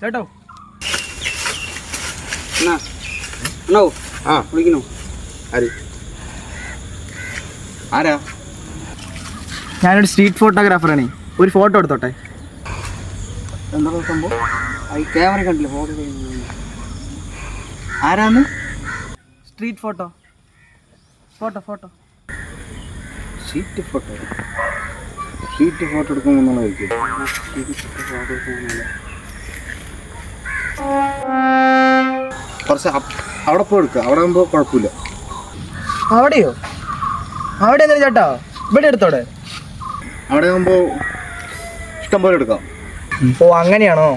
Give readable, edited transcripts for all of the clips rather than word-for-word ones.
ചേട്ടോ അണ്ണോ ആ വിളിക്കണോ? ആരാ? ഞാനൊരു സ്ട്രീറ്റ് ഫോട്ടോഗ്രാഫറാണ്. ഒരു ഫോട്ടോ എടുത്തോട്ടെ? എന്താ സംഭവം? ക്യാമറ കണ്ടില്ല, ഫോട്ടോ ആരാന്ന്? Street photo photo sheet photo എടുക്കുമെന്നുള്ളതായിരിക്കും. കുറച്ച് അവിടെ പോയി എടുക്കുക. അവിടെ ആകുമ്പോൾ കുഴപ്പമില്ല. അവിടെയോ? അവിടെ എന്തിനാ ചേട്ടാ? ഇവിടെ എടുത്തോടെ? അവിടെ ആകുമ്പോൾ ഇഷ്ടം പോലെ എടുക്കാം. ഓ അങ്ങനെയാണോ?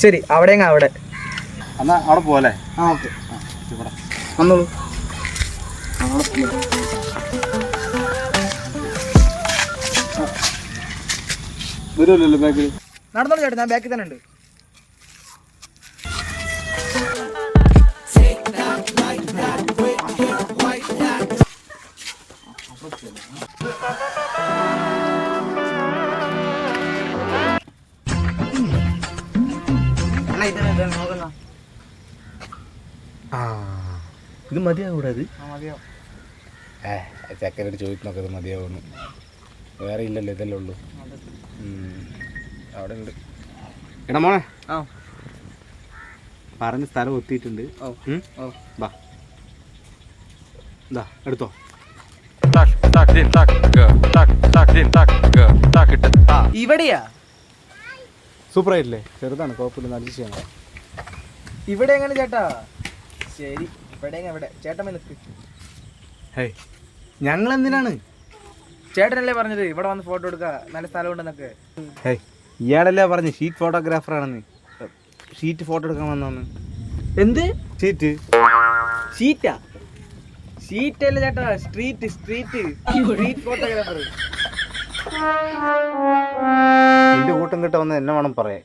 ശരി, അവിടെ എന്നാൽ അവിടെ പോലെ. ആ ഓക്കെ. ഇവിടെ വന്നോളൂ. വരുമല്ലോ ബാക്കിൽ. നടന്നോളൂ ചേട്ടാ, ഞാൻ ബാക്കിൽ തന്നെ ഉണ്ട്. ഇത് മതിയാകൂടാ? മതിയാവും. ചക്കരയോട് ചോദിക്കണൊക്കെ ഇത് മതിയാവുന്നു. വേറെ ഇല്ലല്ലോ, ഇതല്ലേ ഉള്ളൂ. അവിടെ ഉണ്ട്. എടാ മോനെ, പറഞ്ഞ സ്ഥലം ഒത്തിയിട്ടുണ്ട്. ബാ ഇതാ എടുത്തോ. ഇവിടെയാ? സൂപ്പറായിട്ടില്ലേ? ചെറുതാണ്, കുഴപ്പമില്ല, അഡ്ജസ്റ്റ് ചെയ്യണം. ഇവിടെ എങ്ങനെ ചേട്ടാ? ശരി, ഇവിടെ ചേട്ടൻ നിൽക്ക്. ഹേയ്, ഞങ്ങൾ എന്തിനാണ്? ചേട്ടനല്ലേ പറഞ്ഞത് ഇവിടെ വന്ന് ഫോട്ടോ എടുക്കുക, നല്ല സ്ഥലം ഉണ്ടെന്നൊക്കെ? ഹേയ്, ഇയാളല്ലേ പറഞ്ഞ് ഷീറ്റ് ഫോട്ടോഗ്രാഫറാണെന്ന്. ഷീറ്റ് ഫോട്ടോ എടുക്കാൻ വന്നാന്ന്. എന്ത് ഷീറ്റ്? ഷീറ്റാ? ഷീറ്റല്ലേ ചേട്ടാ, സ്ട്രീറ്റ് ഫോട്ടോഗ്രാഫർ. നിന്റെ കൂട്ടം കിട്ട വന്ന് എന്നെ വേണം പറയാൻ.